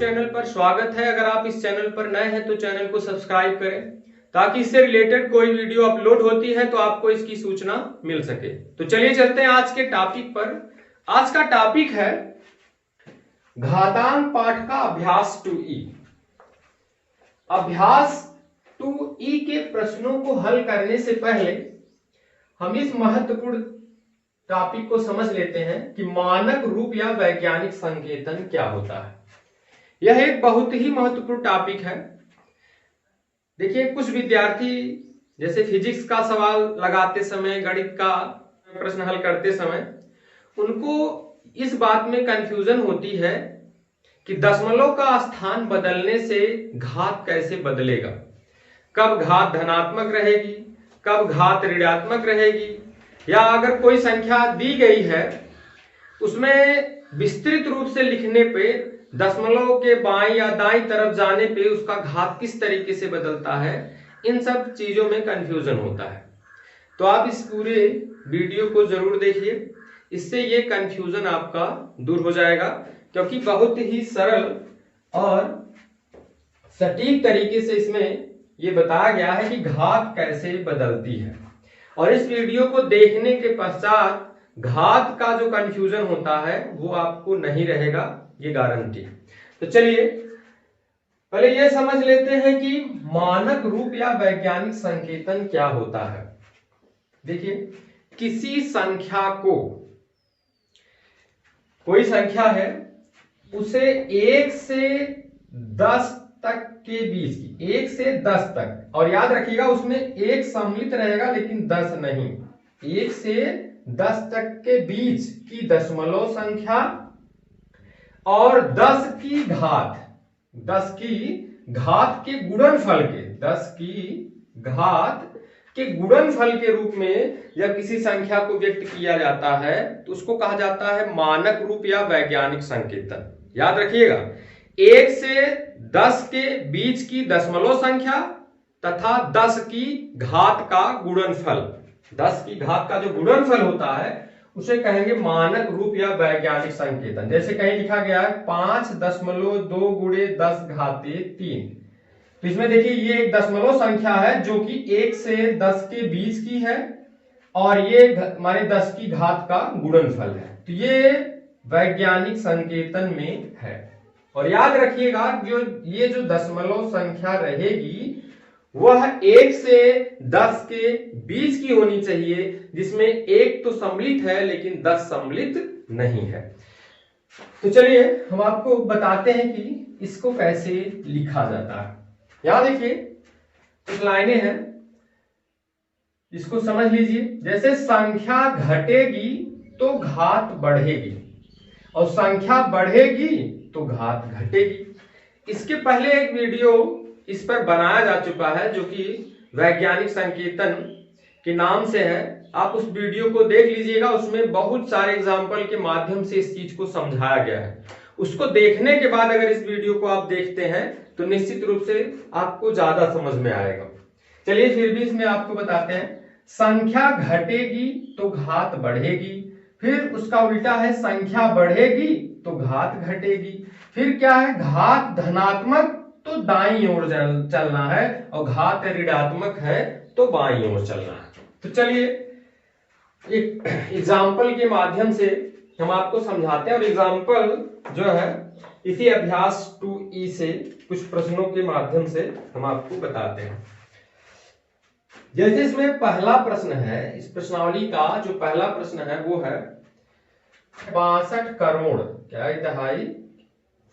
Channel पर स्वागत है। अगर आप इस चैनल पर नए हैं तो चैनल को सब्सक्राइब करें ताकि इससे रिलेटेड कोई वीडियो अपलोड होती है तो आपको इसकी सूचना मिल सके। तो चलिए चलते हैं आज के टॉपिक पर। आज का टॉपिक है घातांक पाठ का अभ्यास 2E। अभ्यास 2E के प्रश्नों को हल करने से पहले हम इस महत्वपूर्ण टॉपिक को समझ लेते हैं कि मानक रूप या वैज्ञानिक संकेतन क्या होता है। यह एक बहुत ही महत्वपूर्ण टॉपिक है। देखिए, कुछ विद्यार्थी जैसे फिजिक्स का सवाल लगाते समय, गणित का प्रश्न हल करते समय उनको इस बात में कंफ्यूजन होती है कि दशमलव का स्थान बदलने से घात कैसे बदलेगा, कब घात धनात्मक रहेगी, कब घात ऋणात्मक रहेगी, या अगर कोई संख्या दी गई है उसमें विस्तृत रूप से लिखने पे दशमलव के बाईं या दाईं तरफ जाने पे उसका घात किस तरीके से बदलता है, इन सब चीजों में कंफ्यूजन होता है। तो आप इस पूरे वीडियो को जरूर देखिए, इससे ये कंफ्यूजन आपका दूर हो जाएगा, क्योंकि बहुत ही सरल और सटीक तरीके से इसमें ये बताया गया है कि घात कैसे बदलती है। और इस वीडियो को देखने के पश्चात घात का जो कंफ्यूजन होता है वो आपको नहीं रहेगा, ये गारंटी। तो चलिए पहले ये समझ लेते हैं कि मानक रूप या वैज्ञानिक संकेतन क्या होता है। देखिए, किसी संख्या को, कोई संख्या है उसे 1 से 10 तक के बीच की, 1 से 10 तक, और याद रखिएगा उसमें 1 सम्मिलित रहेगा लेकिन 10 नहीं, 1 से 10 तक के बीच की दशमलव संख्या और 10 की घात के गुणनफल के, 10 की घात के गुणनफल के रूप में जब किसी संख्या को व्यक्त किया जाता है तो उसको कहा जाता है मानक रूप या वैज्ञानिक संकेतन। याद रखिएगा, 1 से 10 के बीच की दशमलव संख्या तथा 10 की घात का गुणनफल, 10 की घात का जो गुणनफल होता है उसे कहेंगे मानक रूप या वैज्ञानिक संकेतन। जैसे कहीं लिखा गया है 5.2 गुणे 10 घाते 3, तो इसमें देखिए ये एक दशमलव संख्या है जो कि 1 से 10 के बीच की है और ये हमारे 10 की घात का गुणनफल है, तो ये वैज्ञानिक संकेतन में है। और याद रखिएगा ये जो दशमलव संख्या रहेगी वह 1 से 10 के बीच की होनी चाहिए, जिसमें 1 तो सम्मिलित है लेकिन 10 सम्मिलित नहीं है। तो चलिए हम आपको बताते हैं कि इसको कैसे लिखा जाता है। यहां देखिए कुछ लाइनें हैं, इसको समझ लीजिए। जैसे संख्या घटेगी तो घात बढ़ेगी और संख्या बढ़ेगी तो घात घटेगी। इसके पहले एक वीडियो इस पर बनाया जा चुका है जो कि वैज्ञानिक संकेतन के नाम से है, आप उस वीडियो को देख लीजिएगा। उसमें बहुत सारे एग्जाम्पल के माध्यम से इस चीज को समझाया गया है। उसको देखने के बाद अगर इस वीडियो को आप देखते हैं तो निश्चित रूप से आपको ज्यादा समझ में आएगा। चलिए फिर भी इसमें आपको बताते हैं, संख्या घटेगी तो घात बढ़ेगी, फिर उसका उल्टा है संख्या बढ़ेगी तो घात घटेगी, फिर क्या है घात धनात्मक तो दाईं ओर चलना है और घात ऋणात्मक है तो बाईं ओर चलना है। तो चलिए एक एग्जाम्पल के माध्यम से हम आपको समझाते हैं और एग्जाम्पल जो है इसी अभ्यास 2E से कुछ प्रश्नों के माध्यम से हम आपको बताते हैं। जैसे इसमें पहला प्रश्न है, इस प्रश्नावली का जो पहला प्रश्न है वो है 62 करोड़, क्या है दहाई,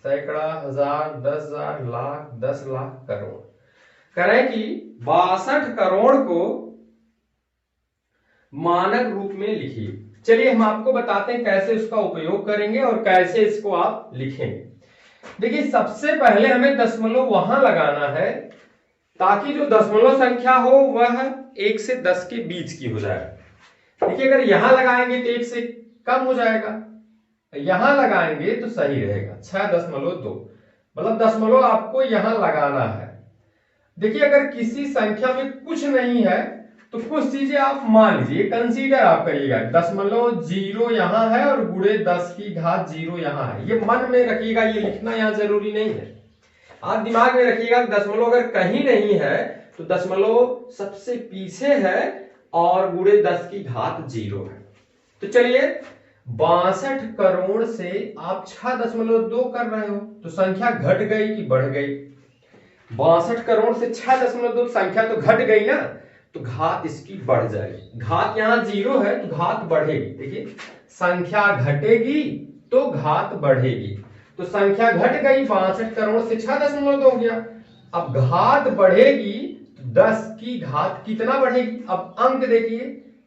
सैकड़ा, हजार, 10,000, लाख, 10 लाख, करोड़। करें कि 62 करोड़ को मानक रूप में लिखिए। चलिए हम आपको बताते हैं कैसे उसका उपयोग करेंगे और कैसे इसको आप लिखेंगे। देखिए, सबसे पहले हमें दशमलव वहां लगाना है ताकि जो दशमलव संख्या हो वह 1 से 10 के बीच की हो जाए। देखिए, अगर यहां लगाएंगे तो 1 से कम हो जाएगा, यहां लगाएंगे तो सही रहेगा 6.2, मतलब दशमलव आपको यहां लगाना है। देखिए, अगर किसी संख्या में कुछ नहीं है तो कुछ चीजें आप मान लीजिए, कंसीडर आप करिएगा, 0.0 यहाँ है और गुणे 10 की घात 0 यहाँ है, ये मन में रखिएगा, ये लिखना यहाँ जरूरी नहीं है। आप दिमाग में रखिएगा दशमलव अगर कहीं नहीं है तो दशमलव सबसे पीछे है और गुणे 10 की घात 0 है। तो चलिए 62 करोड़ से आप 6.2 कर रहे हो तो संख्या घट गई कि बढ़ गई? 62 करोड़ से 6.2 संख्या तो घट गई ना, तो घात इसकी बढ़ जाएगी। घात यहाँ 0 है तो घात बढ़ेगी। देखिए संख्या घटेगी तो घात बढ़ेगी, तो संख्या घट गई 62 करोड़ से 6.2 हो गया। अब घात बढ़ेगी तो 10 की घात कितना बढ़ेगी? अब अंक देखिए,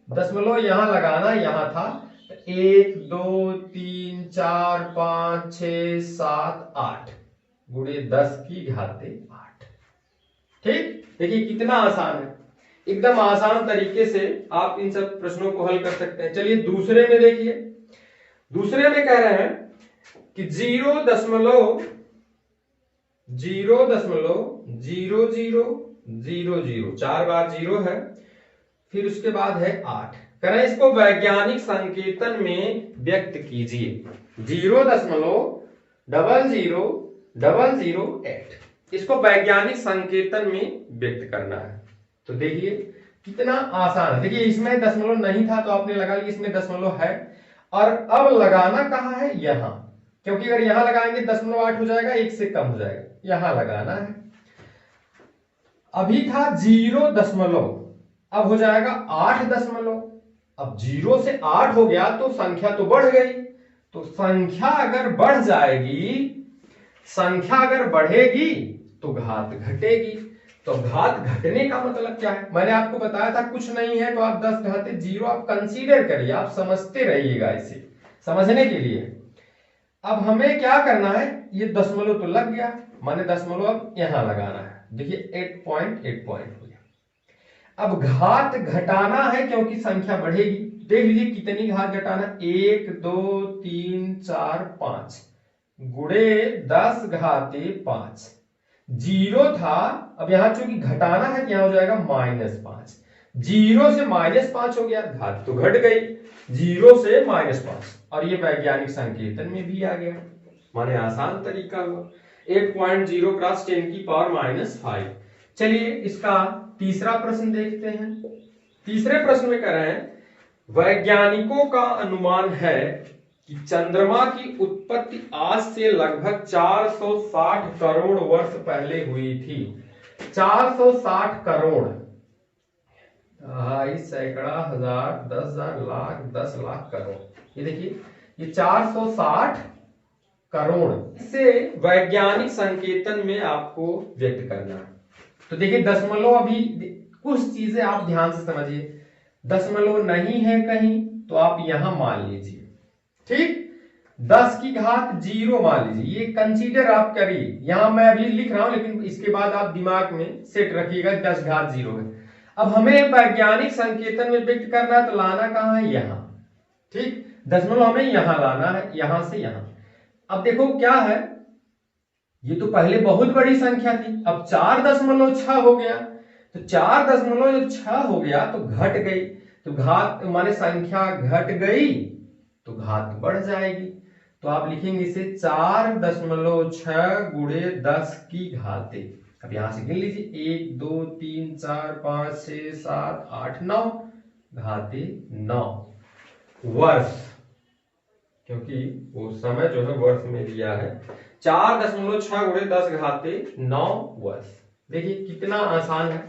दशमलव यहां लगाना, यहां था 1 2 3 4 5 6 7 8 गुणे 10 की घाते 8। ठीक, देखिए कितना आसान है, एकदम आसान तरीके से आप इन सब प्रश्नों को हल कर सकते हैं। चलिए दूसरे में देखिए, दूसरे में कह रहे हैं कि 0.000000, 4 बार 0 है, फिर उसके बाद है 8। कह रहे हैं इसको वैज्ञानिक संकेतन में व्यक्त कीजिए। 0.00008 इसको वैज्ञानिक संकेतन में व्यक्त करना है। तो देखिए कितना आसान है। देखिए इसमें दशमलव नहीं था तो आपने लगा लिया, इसमें दशमलव है, और अब लगाना कहाँ है? यहां, क्योंकि अगर यहां लगाएंगे 0.8 हो जाएगा, 1 से कम हो जाएगा, यहां लगाना है। अभी था 0 अब हो जाएगा 8 अब 0 से 8 हो गया तो संख्या तो बढ़ गई। तो संख्या अगर बढ़ जाएगी, संख्या अगर बढ़ेगी तो घात घटेगी। तो घात घटने का मतलब क्या है? मैंने आपको बताया था कुछ नहीं है तो आप 10 घाते 0 आप कंसीडर करिए, आप समझते रहिएगा इसे समझने के लिए। अब हमें क्या करना है, ये दशमलव तो लग गया, माने दशमलव अब यहां लगाना है। देखिए 8 पॉइंट हो गया। अब घात घटाना है क्योंकि संख्या बढ़ेगी। देख लीजिए कितनी घात घटाना, 1 2 3 4 5 गुणे 10 घाते 5। 0 था, अब यहां चूंकि घटाना है तो यहां हो जाएगा -5। 0 से -5 हो गया, घात तो घट गई 0 से -5, और ये वैज्ञानिक संकेतन में भी आ गया, माने आसान तरीका हुआ। 8.0 क्रॉस 10 की पावर -5। चलिए इसका तीसरा प्रश्न देखते हैं। तीसरे प्रश्न में कह रहे हैं वैज्ञानिकों का अनुमान है कि चंद्रमा की उत्पत्ति आज से लगभग 460 करोड़ वर्ष पहले हुई थी। 460 करोड़, 2.5 सैकड़ा हजार 10,000 लाख 10 लाख करोड़, ये देखिए ये 460 करोड़ से वैज्ञानिक संकेतन में आपको व्यक्त करना है। तो देखिए दशमलव, अभी कुछ चीजें आप ध्यान से समझिए, दशमलव नहीं है कहीं तो आप यहां मान लीजिए, ठीक, 10 की घात 0 मान लीजिए, ये कंसीडर आप करिए। यहां मैं अभी लिख रहा हूं लेकिन इसके बाद आप दिमाग में सेट रखिएगा 10 घात 0 है। अब हमें वैज्ञानिक संकेतन में व्यक्त करना है तो लाना कहां है? यहां, ठीक, दशमलव हमें यहां लाना है, यहां से यहां। अब देखो क्या है, ये तो पहले बहुत बड़ी संख्या थी, अब 4.6 हो गया, तो 4.6 हो गया तो घट गई, तो घात माने संख्या घट गई तो घात बढ़ जाएगी। तो आप लिखेंगे इसे 4.6 गुणे 10 की घाते। अब यहां से गिन लीजिए 1 2 3 4 5 6 7 8 9 घाते 9 वर्ष, क्योंकि वो समय जो है वर्ष में दिया है। 4.6 गुणे 10 घाते 9 वर्ष। देखिए कितना आसान है,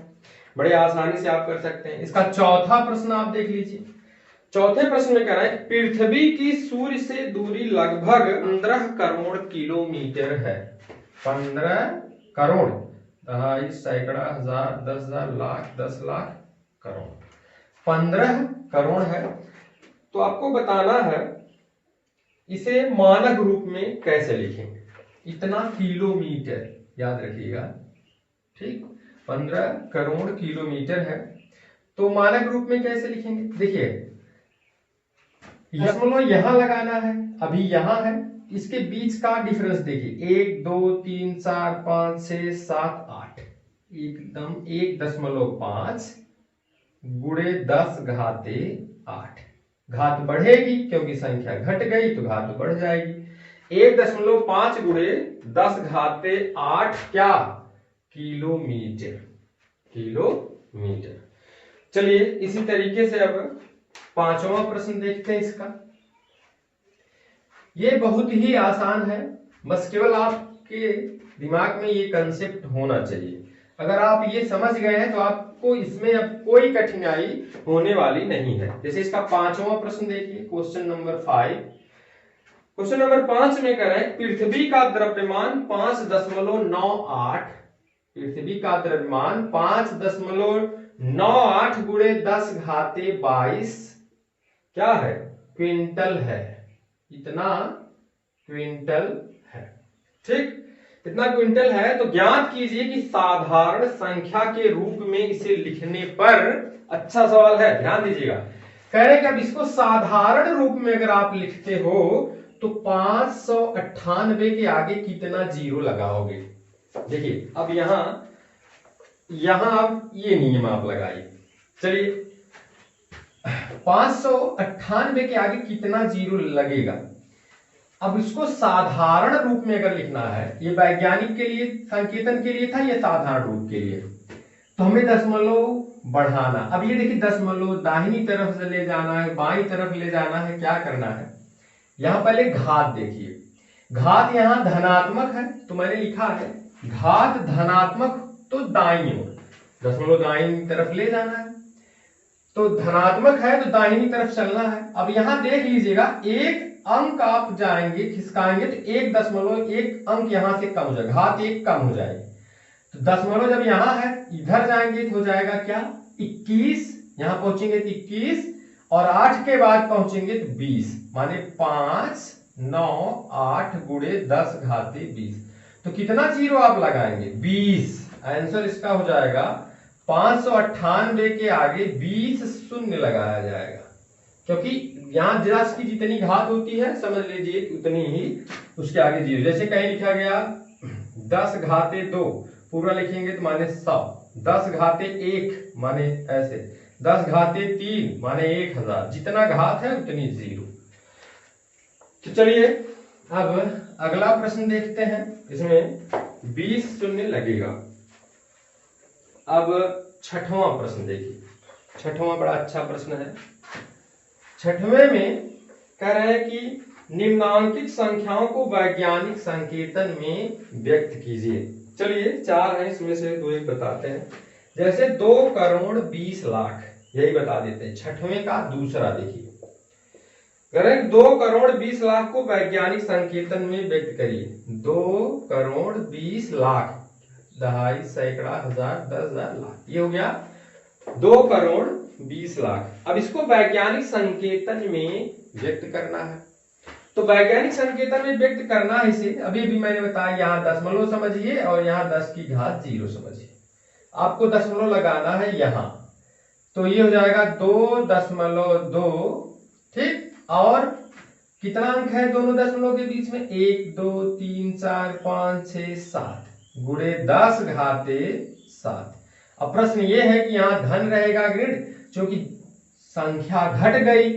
बड़े आसानी से आप कर सकते हैं। इसका चौथा प्रश्न आप देख लीजिए। चौथे प्रश्न में कह रहा है पृथ्वी की सूर्य से दूरी लगभग 15 करोड़ किलोमीटर है। 15 करोड़, 2.5 सैकड़ा हजार 10,000 लाख 10 लाख करोड़, 15 करोड़ है। तो आपको बताना है इसे मानक रूप में कैसे लिखेंगे। इतना किलोमीटर याद रखिएगा, ठीक, 15 करोड़ किलोमीटर है, तो मानक रूप में कैसे लिखेंगे? देखिए दशमलव यहां लगाना है, अभी यहां है, इसके बीच का डिफरेंस देखिए 1 2 3 4 5 6 7 8, एकदम 1.5 गुणे 10 घाते 8। घात बढ़ेगी क्योंकि संख्या घट गई तो घात बढ़ जाएगी। 1.5 गुणे 10 घाते 8 क्या? किलोमीटर। किलोमीटर। चलिए इसी तरीके से अब 5वां प्रश्न देखते हैं इसका। ये बहुत ही आसान है, बस केवल आपके दिमाग में ये कंसेप्ट होना चाहिए। अगर आप ये समझ गए हैं तो आपको इसमें अब कोई कठिनाई होने वाली नहीं है। जैसे इसका 5वां प्रश्न देखिए, क्वेश्चन नंबर 5। क्वेश्चन नंबर 5 में कह रहे हैं पृथ्वी का द्रव्यमान 5.98, पृथ्वी का द्रव्यमान 5.98 गुणे 10 घाते 22 क्या है? क्विंटल है। इतना क्विंटल है। ठीक, इतना क्विंटल है। तो ज्ञात कीजिए कि साधारण संख्या के रूप में इसे लिखने पर, अच्छा सवाल है, ध्यान दीजिएगा। कह रहे कि अब इसको साधारण रूप में अगर आप लिखते हो तो 598 के आगे कितना जीरो लगाओगे? देखिए अब यहां आप ये नियम आप लगाइए। चलिए 598 के आगे कितना जीरो लगेगा? अब इसको साधारण रूप में अगर लिखना है, ये वैज्ञानिक के लिए संकेतन के लिए था या साधारण रूप के लिए, तो हमें दशमलव बढ़ाना। अब ये देखिए दशमलव दाहिनी तरफ से ले जाना है, बाईं तरफ ले जाना है, क्या करना है? यहां पहले घात देखिए, घात यहां धनात्मक है तो मैंने लिखा है घात धनात्मक, तो दाईं ओर दशमलव दाहिनी तरफ ले जाना है। तो धनात्मक है तो दाहिनी तरफ चलना है। अब यहां देख लीजिएगा एक अंक आप जाएंगे खिसकाएंगे तो 1.1 अंक यहां से कम हो जाएगा, घात 1 कम हो जाएगी। तो दशमलव जब यहां है इधर जाएंगे तो हो जाएगा क्या? 21। यहां पहुंचेंगे तो 21 और 8 के बाद पहुंचेंगे तो 20, माने 5, 9, 8 गुणे 10 घाते 20। तो कितना जीरो आप लगाएंगे? 20। आंसर इसका हो जाएगा 598 के आगे 20 शून्य लगाया जाएगा, क्योंकि यहां 10 की जितनी घात होती है समझ लीजिए उतनी ही उसके आगे जीरो। जैसे कहीं लिखा गया 10 घाते 2, पूरा लिखेंगे तो माने 100, 10 घाते 1 माने ऐसे, 10 घाते 3 माने 1000, जितना घात है उतनी जीरो। तो चलिए अब अगला प्रश्न देखते हैं, इसमें 20 शून्य लगेगा। अब 6वां प्रश्न देखिए, 6वां बड़ा अच्छा प्रश्न है। 6वें में कह रहे हैं कि निम्नांकित संख्याओं को वैज्ञानिक संकेतन में व्यक्त कीजिए। चलिए 4 हैं, इसमें से 2 एक बताते हैं। जैसे 2 करोड़ 20 लाख, यही बता देते हैं। 6वें का दूसरा देखिए, कह रहे हैं 2 करोड़ 20 लाख को वैज्ञानिक संकेतन में व्यक्त करिए। 2 करोड़ 20 लाख, दहाई, सैकड़ा, हजार, 10,000, लाख, ये हो गया 2 करोड़ 20 लाख। अब इसको वैज्ञानिक संकेतन में व्यक्त करना है। तो वैज्ञानिक संकेतन में व्यक्त करना है इसे, अभी भी मैंने बताया, यहां दशमलव समझिए और यहां 10 की घात 0 समझिए। आपको दशमलव लगाना है यहां, तो ये हो जाएगा 2.2। ठीक, और कितना अंक है दोनों दशमलव के बीच में? 1, 2, 3, 4, 5, 6, 7 गुणे 10 घाते 7। अब प्रश्न ये है कि यहां धन रहेगा ऋण, क्योंकि संख्या घट गई।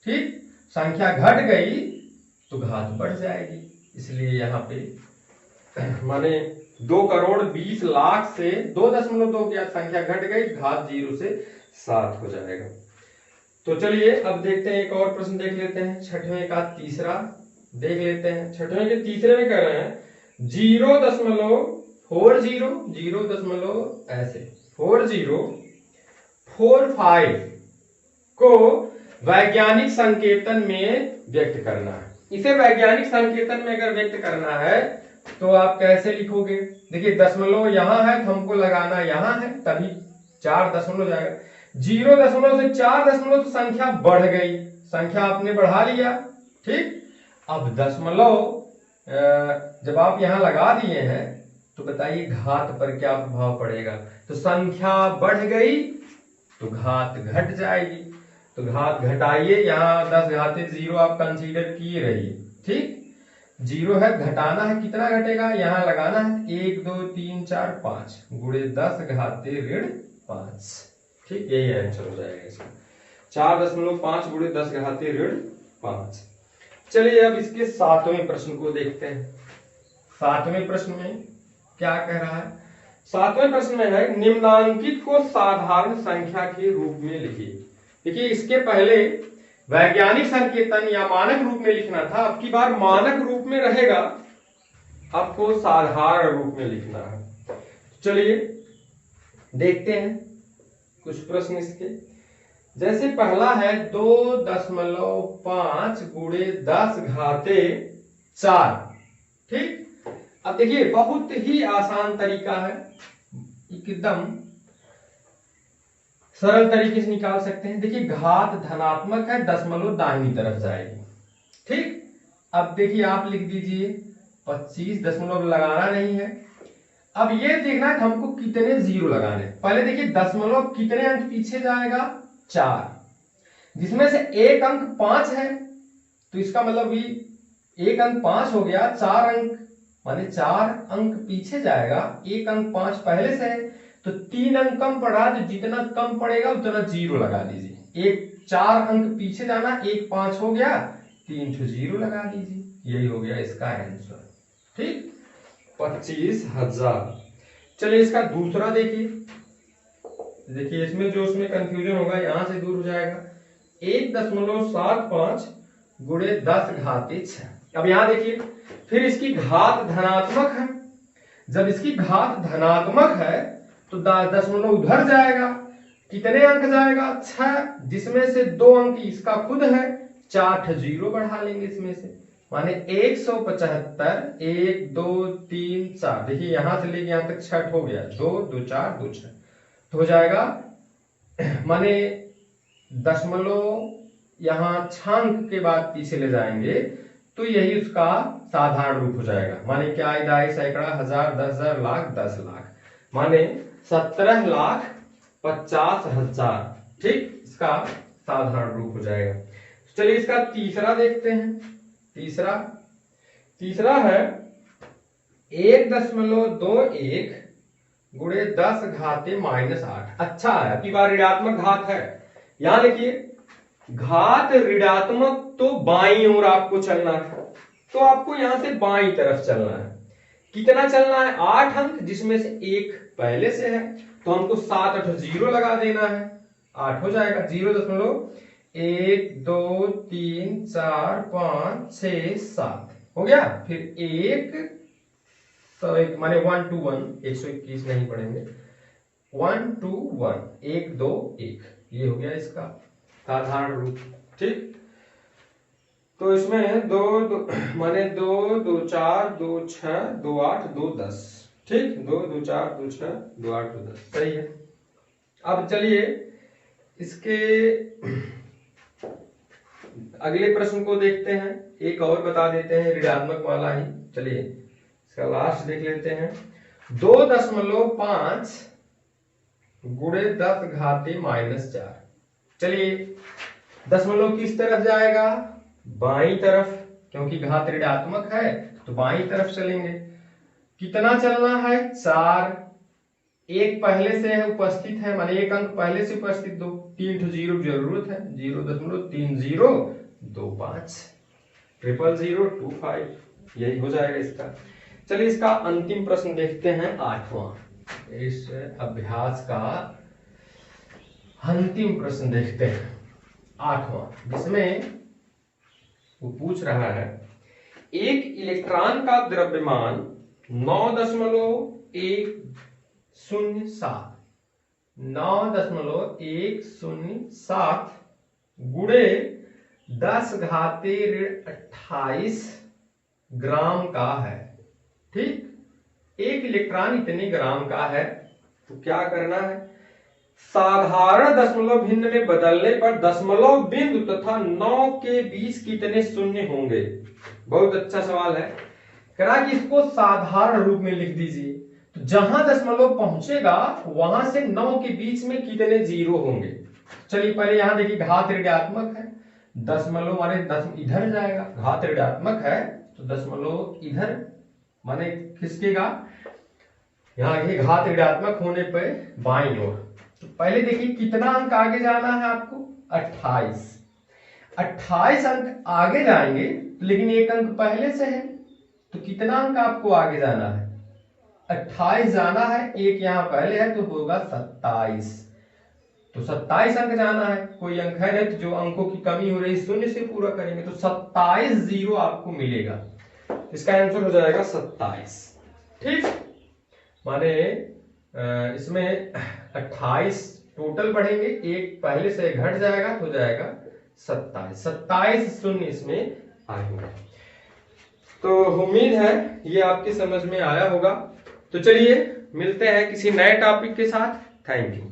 ठीक, संख्या घट गई तो घात बढ़ जाएगी, इसलिए यहां पे माने 2 करोड़ 20 लाख से 2.2 क्या संख्या घट गई, घात 0 से 7 हो जाएगा। तो चलिए अब देखते हैं, एक और प्रश्न देख लेते हैं। 6वें का तीसरा देख लेते हैं। 6वें के तीसरे में कह रहे हैं 0.40 ऐसे 4045 को वैज्ञानिक संकेतन में व्यक्त करना है। इसे वैज्ञानिक संकेतन में अगर व्यक्त करना है तो आप कैसे लिखोगे? देखिए दशमलव यहां है तो हमको लगाना यहां है, तभी 4 दशमलव जाएगा। 0 से 4 दशमलव तो संख्या बढ़ गई, संख्या आपने बढ़ा लिया। ठीक, अब दशमलव जब आप यहां लगा दिए हैं तो बताइए घात पर क्या प्रभाव पड़ेगा? तो संख्या बढ़ गई तो घात घट जाएगी, तो घात घटाइए। यहां 10 घाते 0 आप कंसीडर किए रहिए। ठीक, 0 है, घटाना है, कितना घटेगा? यहां लगाना है 1, 2, 3, 4, 5 गुणे 10 घाते ऋण 5। ठीक, यही आंसर हो जाएगा इसका। 4.5 गुणे 10 घाते ऋण 5। चलिए अब इसके 7वें प्रश्न को देखते हैं। 7वें प्रश्न में क्या कह रहा है? 7वें प्रश्न में है निम्नांकित को साधारण संख्या के रूप में लिखिए। देखिए इसके पहले वैज्ञानिक संकेतन या मानक रूप में लिखना था, अब की बार मानक रूप में रहेगा, आपको साधारण रूप में लिखना है। चलिए देखते हैं कुछ प्रश्न इसके। जैसे पहला है 2.5 गुणे 10 घाते 4। ठीक, अब देखिए बहुत ही आसान तरीका है, एकदम सरल तरीके से निकाल सकते हैं। देखिए घात धनात्मक है, दशमलव दाहिनी तरफ जाएगी। ठीक, अब देखिए आप लिख दीजिए 25, दशमलव लगाना नहीं है। अब ये देखना है हमको कितने जीरो लगाने। पहले देखिए दशमलव कितने अंक पीछे जाएगा? 4, जिसमें से एक अंक 5 है, तो इसका मतलब भी एक अंक 5 हो गया, 4 अंक माने 4 अंक पीछे जाएगा, एक अंक 5 पहले से है, तो 3 अंक कम पड़ा, तो जितना कम पड़ेगा उतना जीरो लगा दीजिए। एक 4 अंक पीछे जाना, एक 5 हो गया, 3 जीरो लगा दीजिए, यही हो गया इसका आंसर। ठीक, 25,000। चलिए इसका दूसरा देखिए। देखिए इसमें जो उसमें कंफ्यूजन होगा यहां से दूर हो जाएगा। 1.75 गुणे 10 घाते 6। अब यहां देखिए फिर इसकी घात धनात्मक है। जब इसकी घात धनात्मक है तो दशमलव उधर जाएगा, कितने अंक जाएगा? 6, जिसमें से 2 अंक इसका खुद है, 4 जीरो बढ़ा लेंगे इसमें से, माने 175। 1 2 3 4, देखिए यहां से लेके यहां तक 6 हो गया, 2 2 4 2 6 तो हो जाएगा, माने दशमलव यहां छांक के बाद पीछे ले जाएंगे तो यही उसका साधारण रूप हो जाएगा। माने क्या? इदाई, सैकड़ा, हजार, 10,000, लाख, 10 लाख, माने 17,50,000। ठीक, इसका साधारण रूप हो जाएगा। चलिए इसका तीसरा देखते हैं। तीसरा है 1.21 गुणे 10 घाते -8। अच्छा है, अभी बार ऋणात्मक घात है। यहां देखिए घात ऋणात्मक तो बाईं ओर आपको चलना है, तो आपको यहां से बाईं तरफ चलना है। कितना चलना है? 8 अंक, जिसमें से एक पहले से है, तो हमको 7 8 जीरो लगा देना है, 8 हो जाएगा। 0.1 2 3 4 5 6 7 हो गया। फिर 1 माने 1 2 1, 121 नहीं पढ़ेंगे, 1 2 1, 1 2 1, ये हो गया इसका साधारण रूप। ठीक, तो इसमें 2 माने 2 2 4 2 6 2 8 2 10। ठीक, 2 2 4 2 6 2 8 2 10, सही है। अब चलिए इसके अगले प्रश्न को देखते हैं। एक और बता देते हैं ऋणात्मक वाला ही। चलिए इसका लास्ट देख लेते हैं। 2.5 गुणे 10 घाते -4। चलिए दशमलव किस तरफ जाएगा? बाईं तरफ, क्योंकि घात ऋणात्मक है तो बाईं तरफ चलेंगे। कितना चलना है? 4, एक पहले से है उपस्थित है, माने एक अंक पहले से उपस्थित, 2 3 जीरो जरूरत है, 0.3025 00025, यही हो जाएगा इसका। चलिए इसका अंतिम प्रश्न देखते हैं, 8वां। इस अभ्यास का अंतिम प्रश्न देखते हैं, 8वां, जिसमें वो पूछ रहा है एक इलेक्ट्रॉन का द्रव्यमान 9.107 गुणे 10 घाते 28 ग्राम का है। ठीक, एक इलेक्ट्रॉन इतने ग्राम का है, तो क्या करना है? साधारण दशमलव भिन्न में बदलने पर दशमलव बिंदु तथा 9 के बीच कितने शून्य होंगे? बहुत अच्छा सवाल है। करा कि इसको साधारण रूप में लिख दीजिए, तो जहां दशमलव पहुंचेगा वहां से 9 के बीच में कितने जीरो होंगे। चलिए पहले यहां देखिए घात ऋणात्मक है, दशमलव माने इधर जाएगा, घात ऋणात्मक है तो दशमलव इधर माने खिसकेगा। यहाँ घात ऋणात्मक होने पर बाईं ओर, तो पहले देखिए कितना अंक आगे जाना है आपको, 28। 28 अंक आगे जाएंगे, लेकिन एक अंक पहले से है, तो कितना अंक आपको आगे जाना है, 28 जाना है, एक यहां पहले है तो होगा 27। तो 27 अंक जाना है, कोई अंक है नहीं, तो जो अंकों की कमी हो रही है शून्य से पूरा करेंगे, तो 27 जीरो आपको मिलेगा। इसका आंसर हो जाएगा 27। ठीक, माने इसमें 28 टोटल बढ़ेंगे, एक पहले से घट जाएगा तो हो जाएगा 27। 27 शून्य इसमें आएंगे। तो उम्मीद है ये आपकी समझ में आया होगा। तो चलिए मिलते हैं किसी नए टॉपिक के साथ। Thank you.